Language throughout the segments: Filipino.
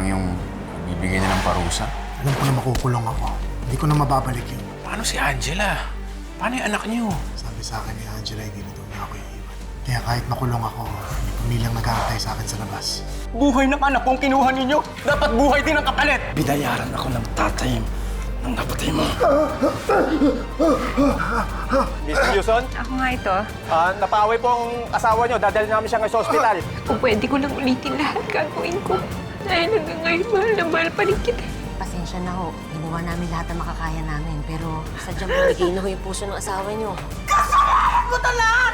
lang yung bibigyan niya ng parusa. Alam ko na makukulong ako. Hindi ko na mababalik yun. Paano si Angela? Paano yung anak niyo? Sabi sa akin ni Angela, hindi na daw niya ako iiwan. Kaya kahit makulong ako, may pamilyang nag-aantay sa akin sa labas. Buhay ng anak kong kinuha ninyo, dapat buhay din ang kapalit! Binayaran ako ng tatay ng napatay mo. Miss Houston, Ako nga ito. napaway po ang asawa nyo. Dadalhin namin siya ngayon sa ospital. Kung pwede ko lang ulitin lahat gagawin ko. Dahil hanggang ngayon, mahal na mahal pa rin kita. Pasensya na ho. Ginawa namin lahat ang makakaya namin. Pero sadyang pumigay na ho yung puso ng asawa niyo. Kasalanan ko na lahat!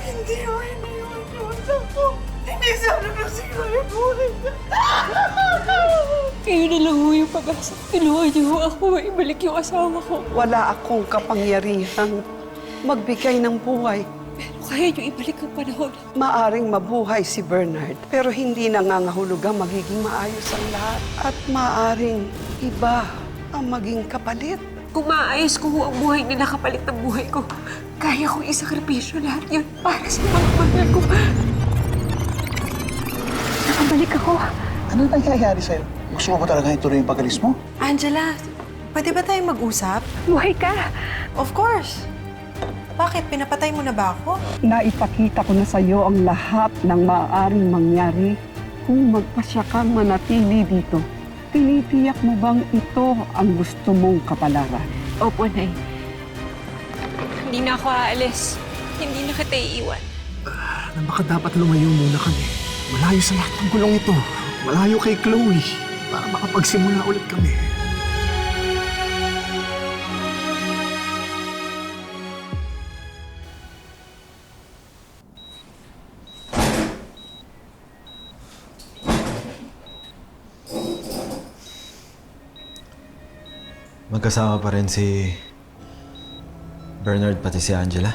Hindi mo iniwan yung anak ko. Hindi sana nasira yung buhay niya. Kayo na lang ho yung pag-asa. Tulungan niyo ho ako. Ibalik yung asawa ko. Wala akong kapangyarihan magbigay ng buhay. Pero kaya niyo ibalik ang panahon. Maaring mabuhay si Bernard, pero hindi nangangahulugang magiging maayos ang lahat. At maaring iba ang maging kapalit. Kung maayos ko ho ang buhay na nakapalit ng buhay ko, kaya kong isakripisyo lahat yun para sa mga mahal ko. Nakabalik ako. Ano nangyayari sa'yo? Gusto mo ba talaga ituloy yung pagalis mo? Angela, pwede ba tayong mag-usap? Buhay ka! Of course. Bakit? Pinapatay mo na ba ako? Naipakita ko na sa iyo ang lahat ng maaaring mangyari kung magpasya kang manatili dito. Tinitiyak mo bang ito ang gusto mong kapalaran? Opo, Nay. Hindi na ako aalis. Hindi na kita iiwan. Na baka dapat lumayo muna kami. Malayo sa lahat ng gulong ito. Malayo kay Chloe. Para makapagsimula ulit kami. Magkasama pa rin si Bernard pati si Angela?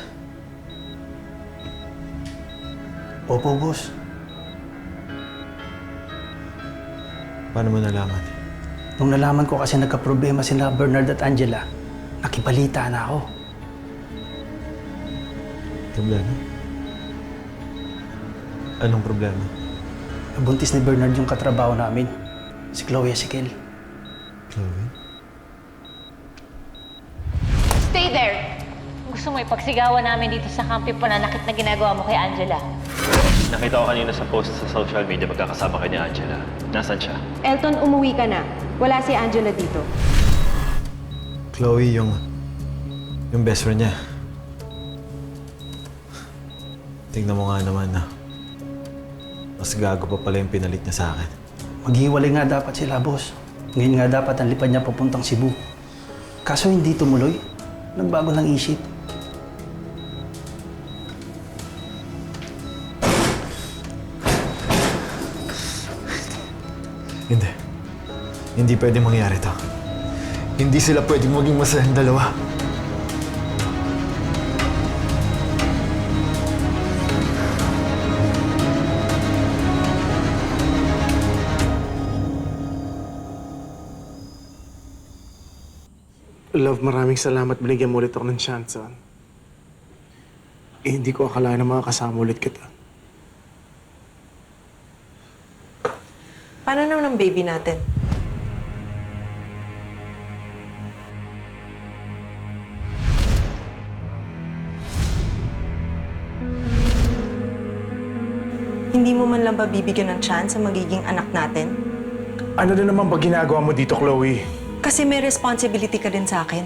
Opo, boss. Paano mo nalaman? Nung nalaman ko kasi nagka-problema sila Bernard at Angela, nakibalita na ako. Problema? Anong problema? Nabuntis ni Bernard yung katrabaho namin, si Chloe Ezekiel. Chloe? Stay there! Gusto mo ipagsigawan namin dito sa kampi pananakit na ginagawa mo kay Angela. Nakita ko kanina sa post sa social media magkakasama kay ni Angela. Nasaan siya? Elton, umuwi ka na. Wala si Angela dito. Chloe, yung best friend niya. Tingnan mo nga naman na mas gago pa pala yung pinalit niya sa akin. Maghiwalay nga dapat sila, boss. Ngayon nga dapat ang lipad niya papuntang Cebu. Kaso hindi tumuloy. Nagbago ng isip. Hindi. Hindi pwedeng mangyari to. Hindi sila pwedeng maging masayang dalawa. Love, maraming salamat. Binigyan mo ulit ako ng chance. Hindi ko akalain na makakasama ulit kita. Paano naman ang baby natin? Hindi mo man lang ba bibigyan ng chance sa magiging anak natin? Ano na naman ba ginagawa mo dito, Chloe? Kasi may responsibility ka din sa akin.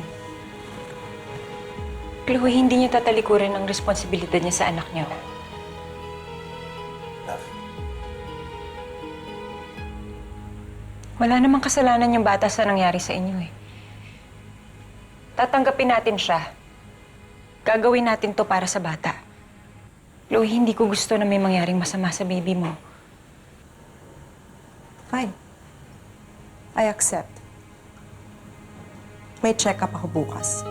Chloe, hindi niya tatalikuran ang responsibilidad niya sa anak niyo. Wala namang kasalanan yung bata sa nangyari sa inyo eh. Tatanggapin natin siya. Gagawin natin to para sa bata. Chloe, hindi ko gusto na may mangyaring masama sa baby mo. Fine. I accept. May check-up ako bukas.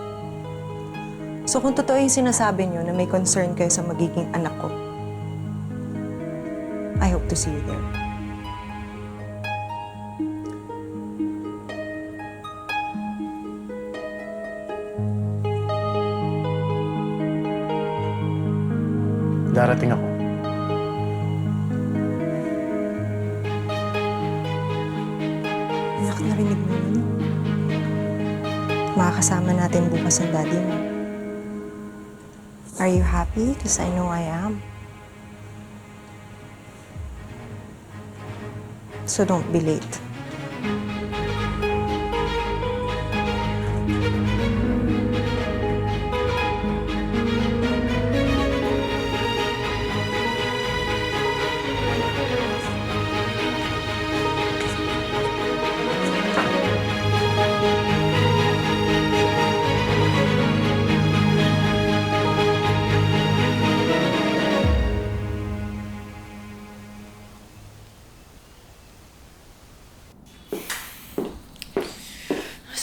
So kung totoo yung sinasabi niyo na may concern kayo sa magiging anak ko, I hope to see you there. Darating ako. Anak, narinig mo yun? Makakasama natin bukas ang daddy mo. Are you happy? Because I know I am. So don't be late.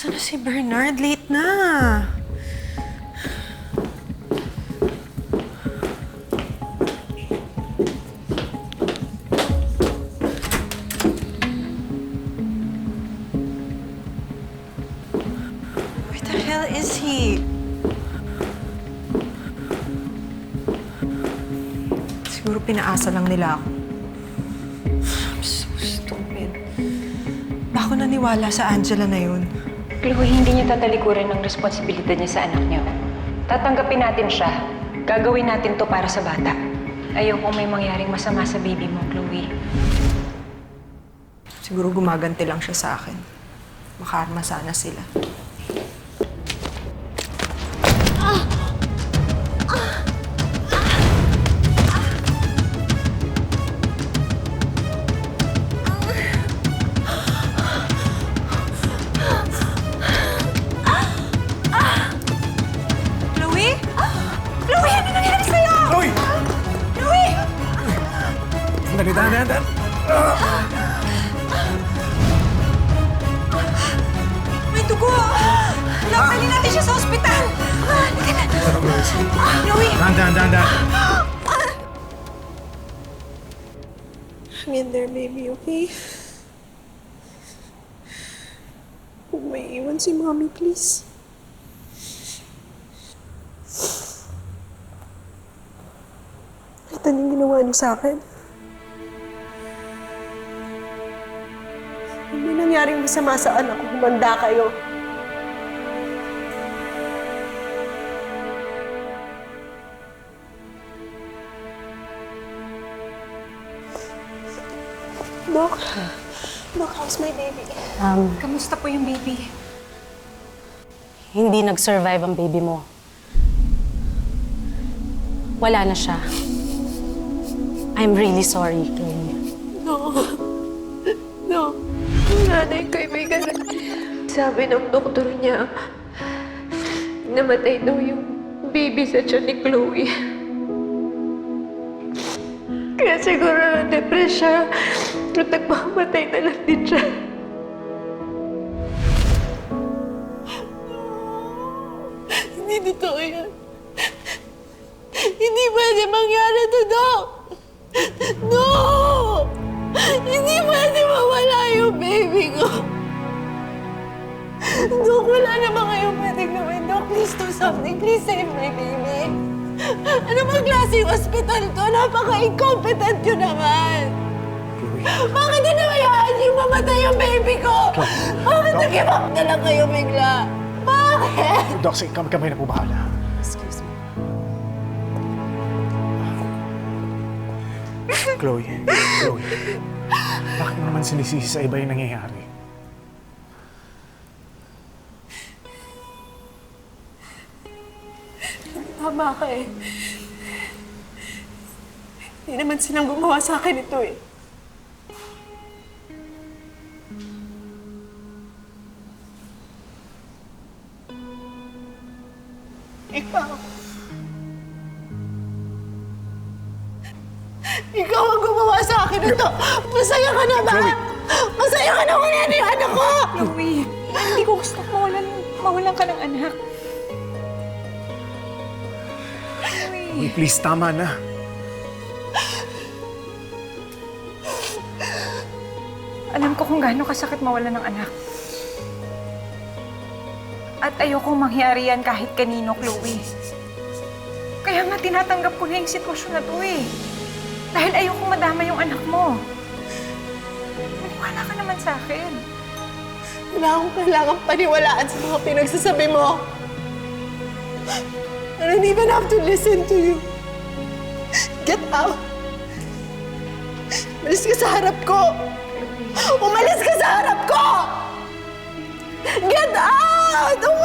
Nasaan na si Bernard? Late na. Where the hell is he? Siguro pinaasa lang nila ako. I'm so stupid. Bako naniwala sa Angela na yun. Chloe, hindi niya tatalikuran ng responsibilidad niya sa anak niyo. Tatanggapin natin siya. Gagawin natin to para sa bata. Ayokong may mangyaring masama sa baby mo, Chloe. Siguro gumaganti lang siya sa akin. Makaarma sana sila. Chloe? Chloe, ano nangyari sa'yo? Chloe! Chloe! Sandali, dahan. May dugo! Dali natin siya sa ospital! Halika na! Chloe! Dahan. Hang in there, baby, okay? Huwag may iwan si Mommy, please. Kita niyo ginawa niyo sa akin. Hindi nangyaring masama sa anak ko, humanda kayo. Doc, how's my baby? Kamusta po yung baby? Hindi nag-survive ang baby mo. Wala na siya. I'm really sorry, Chloe. No. Yung nanay ko'y may gana. Sabi ng doktor niya, namatay daw yung baby sa tiyan ni Chloe. Kaya siguro na-depress siya at nagpakamatay na lang din siya. Hindi totoo yan. Hindi pwede mangyari to, Doc! No! Hindi pwede mawala yung baby ko! Doc, wala naman kayong pwedeng gawin. Doc, please do something. Please save my baby. Ano bang klaseng hospital to? Napaka-incompetent yun naman! Bakit hinayaan yung mamatay yung baby ko? Bakit nag-give up na lang kayo bigla? Bakit? Doc, sige, kami na po bahala. Excuse me. Chloe, bakit mo naman sinisisi sa iba yung nangyayari? Tama ka eh. Hindi naman silang gumawa sa akin ito eh. Ikaw ang gumawa sa akin ito! Masaya ka na ba? Masaya ka na wala na yung anak ko! Chloe, hindi ko gusto mawalan ka ng anak. Uy, please, tama na. Alam ko kung gaano kasakit mawalan ng anak. At ayokong mangyari yan kahit kanino, Chloe. Kaya nga tinatanggap ko na yung sitwasyon na to eh. Dahil ayokong madama yung anak mo. Maniwala ka naman sa akin. Wala akong kailangang paniwalaan sa mga pinagsasabi mo. I don't even have to listen to you. Get out! Umalis ka sa harap ko! Umalis ka sa harap ko! Get out!